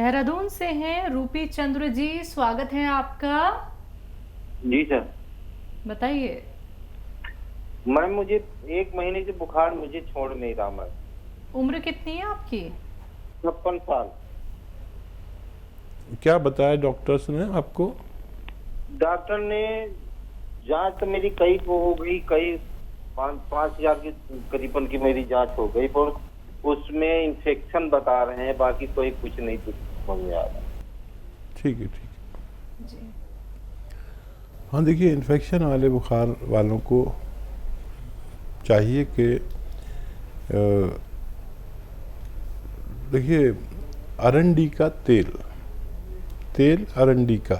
देहरादून से हैं रूपी चंद्र जी, स्वागत है आपका। जी सर। बताइए। मैम मुझे 1 महीने से बुखार मुझे छोड़ नहीं रहा मैम। उम्र कितनी है आपकी? 56 साल। क्या बताया डॉक्टर्स ने आपको? डॉक्टर ने जांच तो मेरी कई वो हो गई, कई 5,000 के करीबन की मेरी जांच हो गई, पर उसमें इंफेक्शन बता रहे हैं, बाकी कोई कुछ नहीं कुछ समझ में आ रहा। ठीक है जी। हाँ, देखिए इन्फेक्शन वाले बुखार वालों को चाहिए कि देखिए अरंडी का तेल अरंडी का,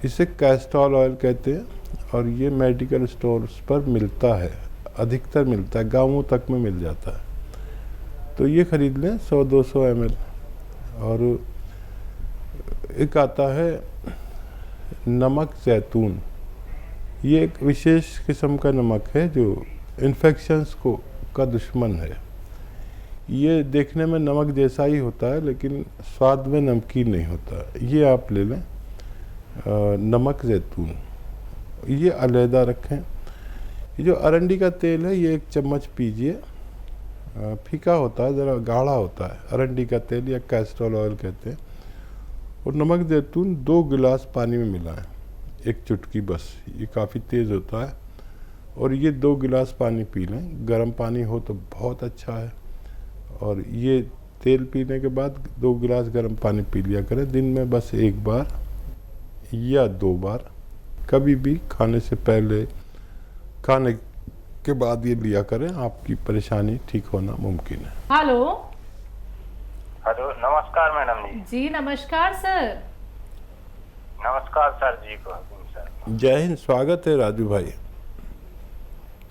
इसे कैस्टोल ऑयल कहते हैं और ये मेडिकल स्टोर्स पर मिलता है, अधिकतर मिलता है, गाँवों तक में मिल जाता है। तो ये ख़रीद लें 100-200 ml। और एक आता है नमक जैतून, ये एक विशेष किस्म का नमक है जो इन्फेक्शंस का दुश्मन है। ये देखने में नमक जैसा ही होता है लेकिन स्वाद में नमकीन नहीं होता। ये आप ले लें नमक जैतून, ये अलहदा रखें। ये जो अरंडी का तेल है ये 1 चम्मच पीजिए, फीका होता है, ज़रा गाढ़ा होता है अरंडी का तेल या कैस्टोल ऑयल कहते हैं। और नमक जैतून 2 गिलास पानी में मिलाएं, 1 चुटकी बस, ये काफ़ी तेज़ होता है। और ये 2 गिलास पानी पी लें, गर्म पानी हो तो बहुत अच्छा है। और ये तेल पीने के बाद 2 गिलास गर्म पानी पी लिया करें दिन में, बस 1 बार या 2 बार, कभी भी खाने से पहले, खाने के बाद ये लिया करें, आपकी परेशानी ठीक होना मुमकिन है। हेलो। हेलो, नमस्कार मैडम जी। जी नमस्कार सर। नमस्कार सर जी को सर। जय हिंद, स्वागत है राजू भाई।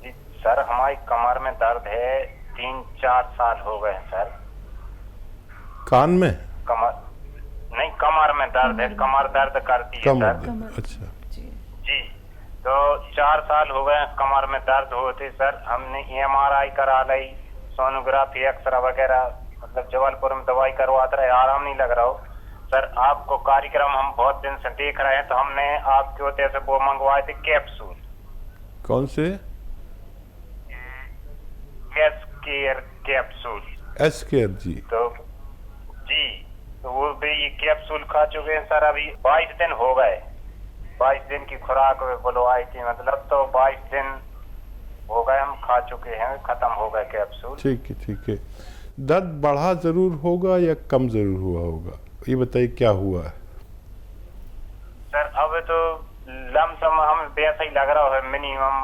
जी सर, हमारी कमर में दर्द है, 3-4 साल हो गए हैं सर। कान में? कमर नहीं, कमर में दर्द है, कमर दर्द करती है सर। अच्छा जी, तो 4 साल हो गए हैं कमर में दर्द होते सर। हमने MRI करा ली, सोनोग्राफी, एक्सरा वगैरह, मतलब जबलपुर में दवाई करवाते रहे, आराम नहीं लग रहा हो सर। आपको कार्यक्रम हम बहुत दिन से देख रहे हैं, तो हमने आपके होते से वो मंगवाए थे कैप्सूल। कौन से? S care capsule. S care जी। तो जी, तो वो भी ये कैप्सूल खा चुके हैं सर। अभी 22 दिन हो गए, 22 दिन की खुराक बोलो आई थी, मतलब तो 22 दिन हो गए हम खा चुके हैं, खत्म हो गए कैप्सूल। ठीक है। दर्द बढ़ा जरूर होगा या कम जरूर हुआ होगा, ये बताइए क्या हुआ है? सर अब तो लमसम हम वैसा ही लग रहा है, मिनिमम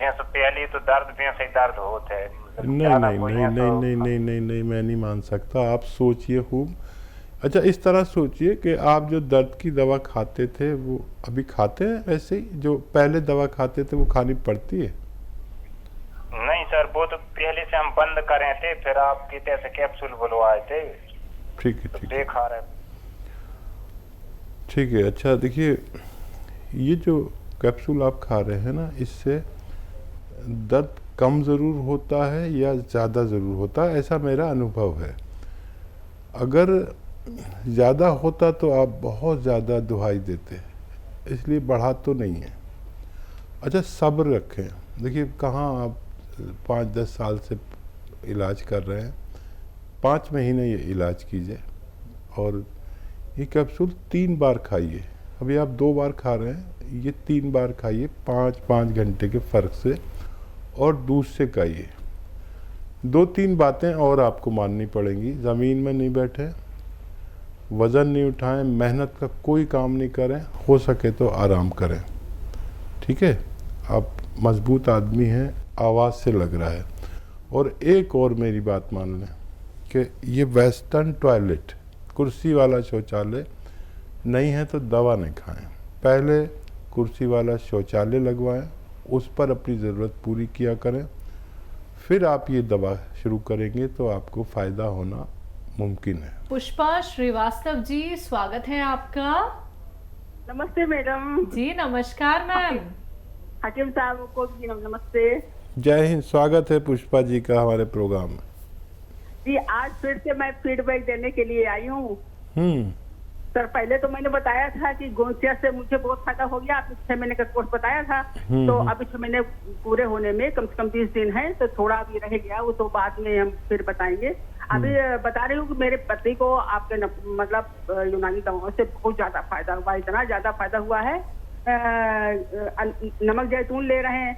ऐसा पहले तो दर्द वैसा ही दर्द होते है। नहीं, मैं नहीं मान सकता। आप सोचिए खूब। अच्छा, इस तरह सोचिए कि आप जो दर्द की दवा खाते थे वो अभी खाते हैं वैसे ही, जो पहले दवा खाते थे वो खानी पड़ती है? नहीं सर, वो तो पहले से हम बंद करे थे, फिर आपकी तरह कैप्सूल बुलवाए थे। ठीक है, तो देखा रहे। ठीक है। अच्छा देखिए, ये जो कैप्सूल आप खा रहे हैं ना, इससे दर्द कम ज़रूर होता है या ज़्यादा ज़रूर होता है, ऐसा मेरा अनुभव है। अगर ज़्यादा होता तो आप बहुत ज़्यादा दुहाई देते, इसलिए बढ़ा तो नहीं है। अच्छा, सब्र रखें। देखिए, कहाँ आप 5-10 साल से इलाज कर रहे हैं, 5 महीने ये इलाज कीजिए और ये कैप्सूल 3 बार खाइए। अभी आप 2 बार खा रहे हैं, ये 3 बार खाइए 5-5 घंटे के फ़र्क से, और दूध से खाइए। 2-3 बातें और आपको माननी पड़ेंगी। ज़मीन में नहीं बैठे, वज़न नहीं उठाएं, मेहनत का कोई काम नहीं करें, हो सके तो आराम करें। ठीक है, आप मजबूत आदमी हैं, आवाज़ से लग रहा है। और एक और मेरी बात मान लें कि ये वेस्टर्न टॉयलेट, कुर्सी वाला शौचालय नहीं है तो दवा नहीं खाएं। पहले कुर्सी वाला शौचालय लगवाएं, उस पर अपनी ज़रूरत पूरी किया करें, फिर आप ये दवा शुरू करेंगे तो आपको फ़ायदा होना मुमकिन है। पुष्पा श्रीवास्तव जी, स्वागत है आपका। नमस्ते मैडम जी नमस्कार मैम। हकीम साहब को भी नमस्ते। जय हिंद, स्वागत है पुष्पा जी का हमारे प्रोग्राम में। जी, आज फिर से मैं फीडबैक देने के लिए आई हूँ। सर पहले तो मैंने बताया था कि गोंसिया से मुझे बहुत फायदा हो गया, आपने 6 महीने का कोर्स बताया था। तो अभी 6 महीने पूरे होने में कम से कम 20 दिन है, तो थोड़ा अभी रह गया, वो तो बाद में हम फिर बताएंगे। अभी बता रही हूँ कि मेरे पति को आपके मतलब यूनानी दवाओं से बहुत ज्यादा फायदा हुआ, इतना ज्यादा फायदा हुआ है। नमक जैतून ले रहे हैं,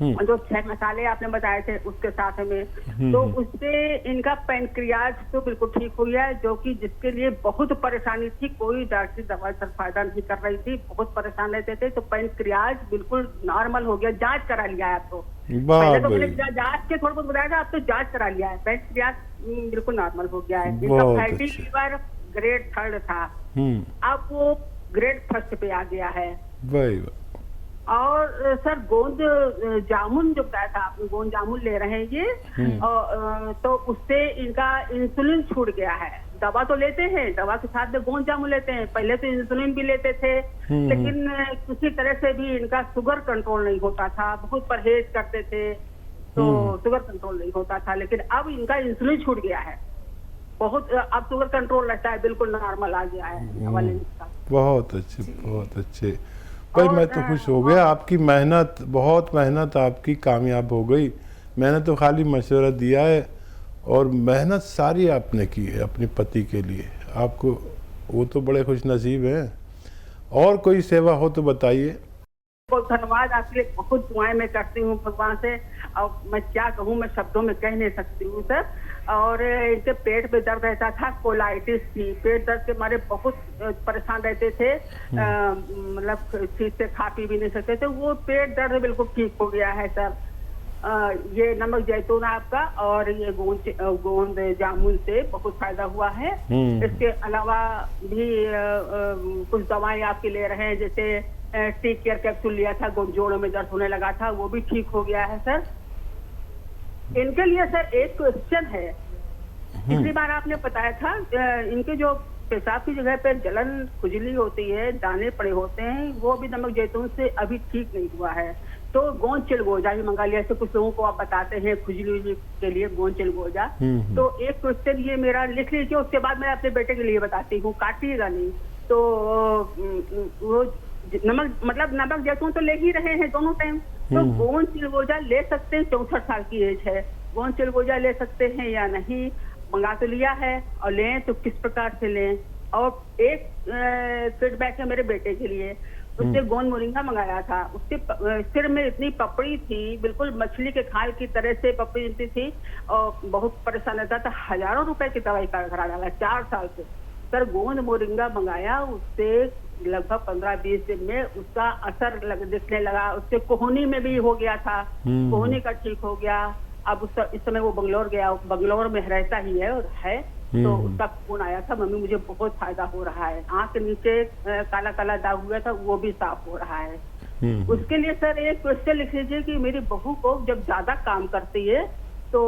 जो 6 मसाले आपने बताए थे उसके साथ में, तो उससे इनका पैनक्रियाज तो बिल्कुल ठीक हो गया है, जो कि जिसके लिए बहुत परेशानी थी, कोई डॉक्टरी दवा से फायदा नहीं कर रही थी, बहुत परेशान रहते थे, तो पैनक्रियाज बिल्कुल नॉर्मल हो गया। जांच करा लिया है आप तो, पहले तो मैंने जांच के थोड़ा बहुत बताया था, आप तो जांच करा लिया है, पैनक्रियाज बिल्कुल नॉर्मल हो गया है। इनका फैटी लीवर ग्रेड 3 था, अब वो ग्रेड 1 पे आ गया है। और सर गोंद जामुन जो बताया था आपने, गोंद जामुन ले रहे हैं ये, तो उससे इनका इंसुलिन छूट गया है। दवा तो लेते हैं, दवा के साथ में गोंद जामुन लेते हैं, पहले तो इंसुलिन भी लेते थे, लेकिन किसी तरह से भी इनका शुगर कंट्रोल नहीं होता था, बहुत परहेज करते थे, तो शुगर कंट्रोल नहीं होता था, लेकिन अब इनका इंसुलिन छूट गया है, बहुत अब शुगर कंट्रोल रहता है, बिल्कुल नॉर्मल आ गया है दवा लेने का। बहुत अच्छे, बहुत अच्छे भाई, मैं तो खुश हो गया। आपकी मेहनत, बहुत मेहनत आपकी कामयाब हो गई। मैंने तो खाली मशवरा दिया है और मेहनत सारी आपने की है अपने पति के लिए, आपको वो तो बड़े खुश नसीब हैं। और कोई सेवा हो तो बताइए। बहुत धन्यवाद, आपके लिए बहुत दुआएं मैं करती हूँ भगवान से, और मैं क्या कहूँ, मैं शब्दों में कह नहीं सकती हूँ सर। और इनके पेट में दर्द रहता था, कोलाइटिस थी, पेट दर्द के मारे बहुत परेशान रहते थे, मतलब ठीक से खा पी भी नहीं सकते थे, वो पेट दर्द बिल्कुल ठीक हो गया है सर। ये नमक जैतून आपका और ये गोंद जामुन से बहुत फायदा हुआ है। इसके अलावा भी कुछ दवाएं आपकी ले रहे हैं, जैसे टी केयर कैप्सूल लिया था, जोड़ों में दर्द होने लगा था, वो भी ठीक हो गया है सर। इनके लिए सर एक क्वेश्चन है, पिछली बार आपने बताया था इनके जो पेशाब की जगह पर जलन खुजली होती है, दाने पड़े होते हैं, वो भी नमक जैतून से अभी ठीक नहीं हुआ है, तो गोंद चिलगोजा भी मंगा लिया। ऐसे कुछ लोगों को आप बताते हैं खुजली के लिए गोंद चिलगोजा। तो एक क्वेश्चन ये मेरा लिख लीजिए, उसके बाद मैं अपने बेटे के लिए बताती हूँ, काटिएगा नहीं। तो वो नमक मतलब नमक जैतून तो ले ही रहे हैं दोनों टाइम, तो गोंद चिलगोजा ले सकते हैं, 64 साल की एज है, गोंद चिलगोजा ले सकते हैं या नहीं? मंगा तो लिया है, और लें तो किस प्रकार से लें? और एक फीडबैक है मेरे बेटे के लिए, उसने गोंद मोरिंगा मंगाया था, उसके सिर में इतनी पपड़ी थी, बिल्कुल मछली के खाल की तरह से पपड़ी थी, और बहुत परेशान रहता था, हजारों रुपए की दवाई करा डाला 4 साल से। सर गोंद मोरिंगा मंगाया, उससे लगभग 15-20 दिन में उसका असर दिखने लगा, उससे कोहनी में भी हो गया था, कोहनी का ठीक हो गया। अब इस समय वो बंगलोर में रहता ही है, और है, तो उसका फोन आया था, मम्मी मुझे बहुत फायदा हो रहा है, आंख के नीचे काला काला दाग हुआ था, वो भी साफ हो रहा है। उसके लिए सर एक क्वेश्चन लिख लीजिए कि मेरी बहू को जब ज्यादा काम करती है तो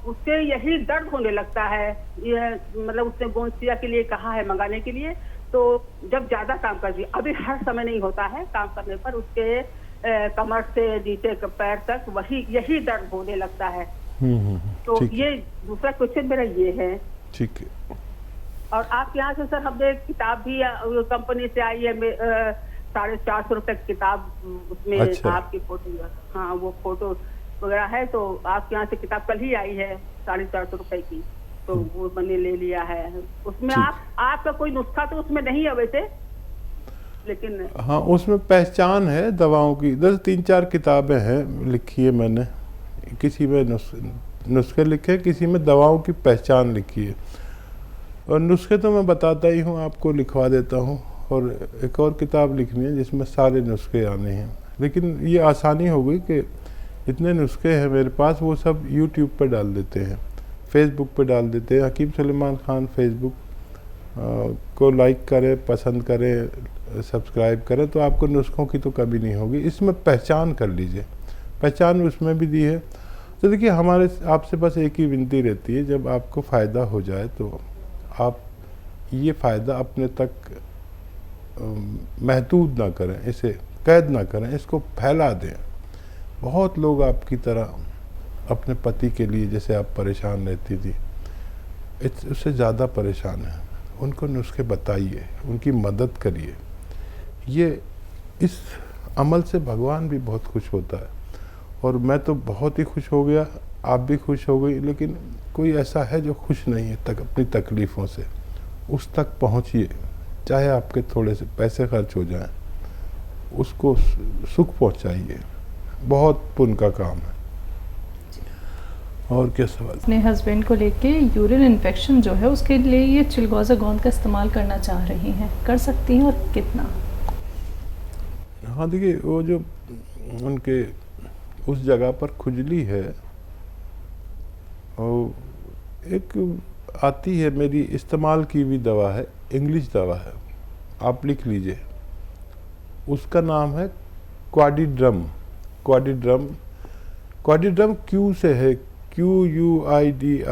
उससे यही दर्द होने लगता है, ये मतलब उसने गोंसिया के लिए कहा है मंगाने के लिए, तो जब ज्यादा काम करती है, अभी हर समय नहीं होता है काम करने पर, उसके कमर से नीचे पैर तक यही दर्द होने लगता है। तो ये दूसरा क्वेश्चन मेरा ये है। ठीक है। और आपके यहाँ से सर हमने किताब भी कंपनी से आई है, 450 रुपए की किताब, उसमें अच्छा। आपकी फोटो, हाँ वो फोटो वगैरह है, तो आपके यहाँ से किताब कल ही आई है 450 रुपए की, तो वो मैंने ले लिया है। उसमें आपका कोई नुस्खा तो उसमें नहीं है वैसे, लेकिन हाँ उसमें पहचान है दवाओं की, 3-4 किताबें हैं लिखी है मैंने, किसी में नुस्खे लिखे, किसी में दवाओं की पहचान लिखी है, और नुस्खे तो मैं बताता ही हूँ, आपको लिखवा देता हूँ, और एक और किताब लिखनी है जिसमें सारे नुस्खे आने हैं। लेकिन ये आसानी हो गई कि इतने नुस्खे हैं मेरे पास, वो सब यूट्यूब पर डाल देते हैं, फेसबुक पर डाल देते हैं। हकीम सुलेमान खान फेसबुक को लाइक करें, पसंद करें, सब्सक्राइब करें, तो आपको नुस्खों की तो कभी नहीं होगी। इसमें पहचान कर लीजिए, पहचान उसमें भी दी है। तो देखिए हमारे आपसे बस एक ही विनती रहती है, जब आपको फ़ायदा हो जाए तो आप ये फ़ायदा अपने तक महदूद ना करें, इसे कैद ना करें, इसको फैला दें। बहुत लोग आपकी तरह अपने पति के लिए जैसे आप परेशान रहती थी, उससे ज़्यादा परेशान हैं, उनको नुस्खे बताइए, उनकी मदद करिए। ये इस अमल से भगवान भी बहुत खुश होता है और मैं तो बहुत ही खुश हो गया, आप भी खुश हो गई। लेकिन कोई ऐसा है जो खुश नहीं है अपनी तकलीफ़ों से, उस तक पहुंचिए, चाहे आपके थोड़े से पैसे खर्च हो जाएं, उसको सुख पहुंचाइए, बहुत पुण्य का काम है। और क्या सवाल? अपने हस्बैंड को लेके यूरिन इन्फेक्शन जो है उसके लिए ये चिलगोज़ा गोंद का इस्तेमाल करना चाह रही हैं, कर सकती हैं और कितना? हाँ देखिए, वो जो उनके उस जगह पर खुजली है, और एक आती है मेरी इस्तेमाल की हुई दवा है, इंग्लिश दवा है, आप लिख लीजिए, उसका नाम है क्वाडिड्रम। क्वाडिड्रम क्यू से है, QUIDIDREM,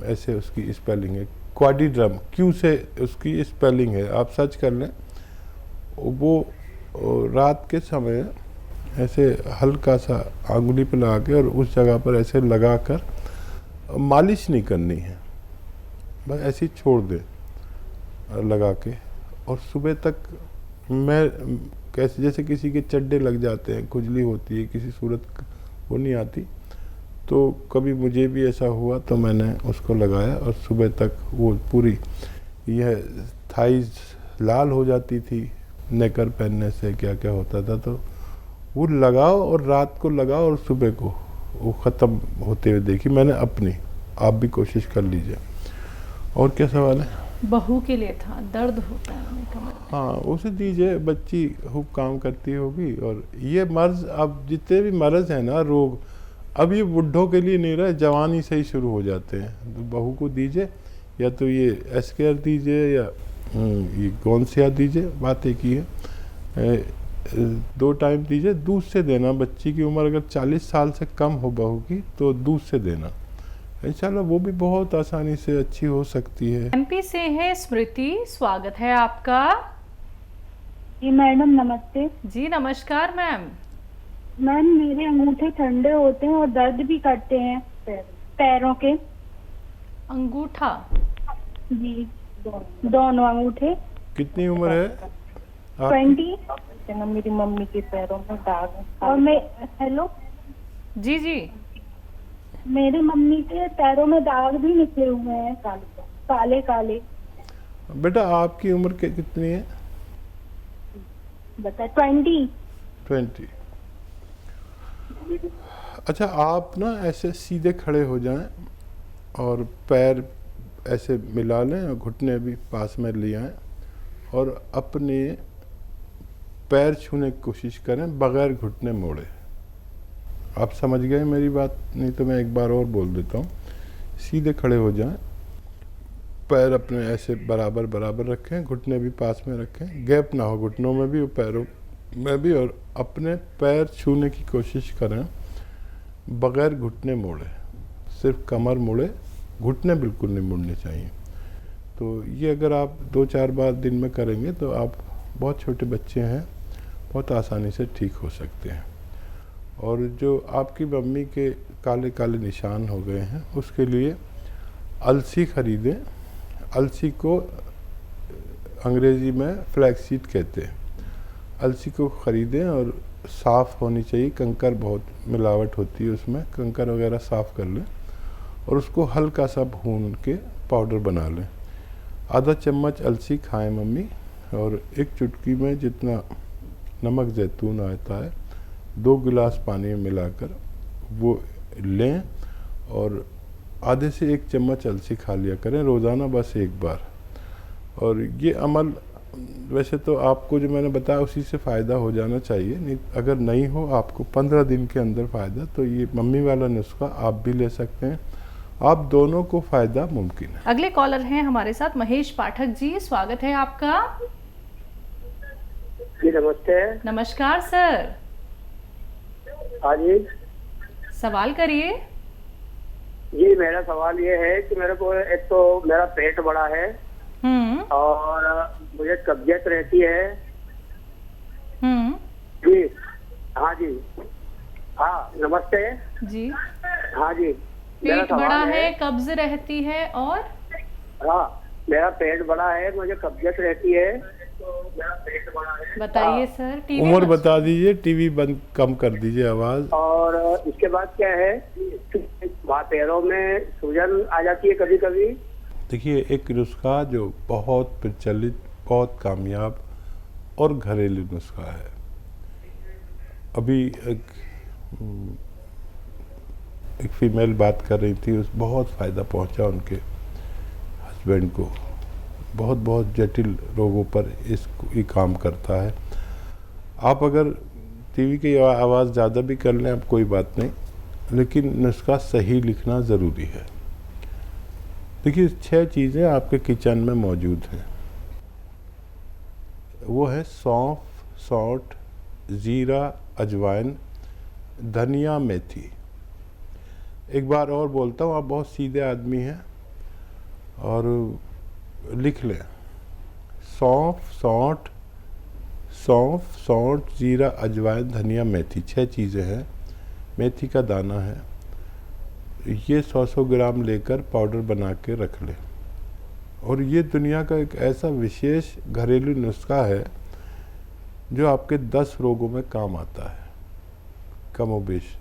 ऐसे उसकी स्पेलिंग है। क्वाडिड्रम क्यू से उसकी स्पेलिंग है, आप सर्च कर लें। वो रात के समय ऐसे हल्का सा आंगुली पे लगा के और उस जगह पर ऐसे लगा कर, मालिश नहीं करनी है, बस ऐसे ही छोड़ दें लगा के, और सुबह तक मैं कैसे जैसे किसी के चड्डे लग जाते हैं, खुजली होती है, किसी सूरत वो नहीं आती, तो कभी मुझे भी ऐसा हुआ तो मैंने उसको लगाया और सुबह तक वो पूरी यह थाइज लाल हो जाती थी नेकर पहनने से, क्या क्या होता था। तो वो लगाओ और रात को लगाओ और सुबह को वो ख़त्म होते हुए देखी मैंने अपनी, आप भी कोशिश कर लीजिए। और क्या सवाल है? बहू के लिए था, दर्द होता है उन्हें कमर में। हाँ, उसे दीजिए, बच्ची खूब काम करती होगी। और ये मर्ज, अब जितने भी मर्ज हैं ना, रोग, अब ये बुढ़ों के लिए नहीं रहा, जवानी से ही शुरू हो जाते हैं। तो बहू को दीजिए, या तो ये एस्केयर दीजिए या ये गोंसिया दीजिए, बात एक ही है। 2 टाइम दीजिए, दूध से देना। बच्ची की उम्र अगर 40 साल से कम हो बहू की तो दूध से देना, इंशाल्लाह वो भी बहुत आसानी से अच्छी हो सकती है। एमपी से है स्मृति, स्वागत है आपका। जी मैडम नमस्ते। जी नमस्कार मैम। मैम मेरे अंगूठे ठंडे होते हैं और दर्द भी करते हैं पैरों के। अंगूठा? जी दोनों अंगूठे। कितनी उम्र है? 20। मेरी मम्मी के पैरों में दाग है। और मैं हेलो जी जी, मेरी मम्मी के पैरों में दाग भी निकले हुए हैं, काले काले। बेटा आपकी उम्र कितनी है? बता 20। अच्छा, आप ना ऐसे सीधे खड़े हो जाएं और पैर ऐसे मिला लें और घुटने भी पास में ले आएं और अपने पैर छूने की कोशिश करें बगैर घुटने मोड़े। आप समझ गए मेरी बात? नहीं तो मैं एक बार और बोल देता हूँ। सीधे खड़े हो जाएं, पैर अपने ऐसे बराबर बराबर रखें, घुटने भी पास में रखें, गैप ना हो घुटनों में भी और पैरों में भी, और अपने पैर छूने की कोशिश करें बगैर घुटने मोड़े, सिर्फ कमर मुड़े, घुटने बिल्कुल नहीं मुड़ने चाहिए। तो ये अगर आप 2-4 बार दिन में करेंगे तो आप, बहुत छोटे बच्चे हैं, बहुत आसानी से ठीक हो सकते हैं। और जो आपकी मम्मी के काले काले निशान हो गए हैं उसके लिए अलसी खरीदें। अलसी को अंग्रेज़ी में फ्लैक्सीड कहते हैं। अलसी को ख़रीदें और साफ़ होनी चाहिए, कंकर बहुत मिलावट होती है उसमें, कंकर वगैरह साफ़ कर लें और उसको हल्का सा भून के पाउडर बना लें। आधा चम्मच अलसी खाएं मम्मी, और 1 चुटकी में जितना नमक जैतून आता है 2 गिलास पानी में मिलाकर वो लें और आधे से 1 चम्मच अलसी खा लिया करें रोज़ाना, बस 1 बार। और ये अमल वैसे तो आपको जो मैंने बताया उसी से फ़ायदा हो जाना चाहिए, नहीं अगर नहीं हो आपको 15 दिन के अंदर फ़ायदा, तो ये मम्मी वाला नुस्खा आप भी ले सकते हैं, आप दोनों को फ़ायदा मुमकिन है। अगले कॉलर हैं हमारे साथ महेश पाठक जी, स्वागत है आपका। जी नमस्ते। नमस्कार सर। हाँ जी। सवाल करिए। जी मेरा सवाल ये है कि मेरे को एक तो मेरा पेट बड़ा है और मुझे कब्जियत रहती है। जी हाँ जी। हाँ नमस्ते जी। हाँ जी। पेट बड़ा है, कब्ज रहती है और हाँ मेरा पेट बड़ा है, मुझे कब्जियत रहती है, तो मेरा पेट बड़ा है। बताइए सर, टीवी उम्र मत बता दीजिए, टीवी बंद कम कर दीजिए आवाज़। और इसके बाद क्या है, वहाँ पैरों में सूजन आ जाती है कभी कभी। देखिए, एक नुस्खा जो बहुत प्रचलित, बहुत कामयाब और घरेलू नुस्खा है। अभी एक फीमेल बात कर रही थी, उस बहुत फ़ायदा पहुंचा उनके हस्बैंड को। बहुत बहुत जटिल रोगों पर ये काम करता है। आप अगर टीवी की आवाज़ ज़्यादा भी कर लें, आप कोई बात नहीं, लेकिन नुस्खा सही लिखना ज़रूरी है। देखिए, 6 चीज़ें आपके किचन में मौजूद हैं। वो है सौंफ, सौंठ, ज़ीरा, अजवाइन, धनिया, मेथी। एक बार और बोलता हूँ, आप बहुत सीधे आदमी हैं और लिख लें। सौंफ, सौंठ, ज़ीरा, अजवाइन, धनिया, मेथी, 6 चीज़ें हैं। मेथी का दाना है, ये 100 ग्राम लेकर पाउडर बना के रख लें। और ये दुनिया का एक ऐसा विशेष घरेलू नुस्खा है जो आपके 10 रोगों में काम आता है, कमोबेश।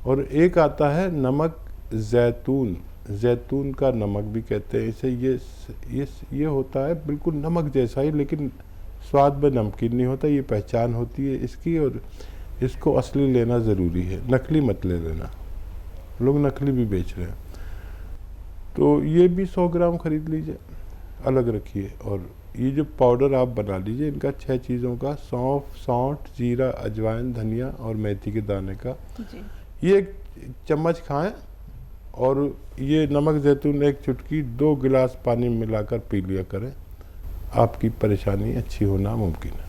और एक आता है नमक जैतून, जैतून का नमक भी कहते हैं इसे। ये होता है बिल्कुल नमक जैसा ही, लेकिन स्वाद में नमकीन नहीं होता। ये पहचान होती है इसकी, और इसको असली लेना ज़रूरी है, नकली मत ले लेना। लोग नकली भी बेच रहे हैं। तो ये भी 100 ग्राम खरीद लीजिए, अलग रखिए। और ये जो पाउडर आप बना लीजिए, इनका 6 चीज़ों का, सौंफ, सौंठ, जीरा, अजवाइन, धनिया और मेथी के दाने का जी। ये 1 चम्मच खाएं। और ये नमक जैतून 1 चुटकी 2 गिलास पानी में मिलाकर पी लिया करें। आपकी परेशानी अच्छी होना मुमकिन है।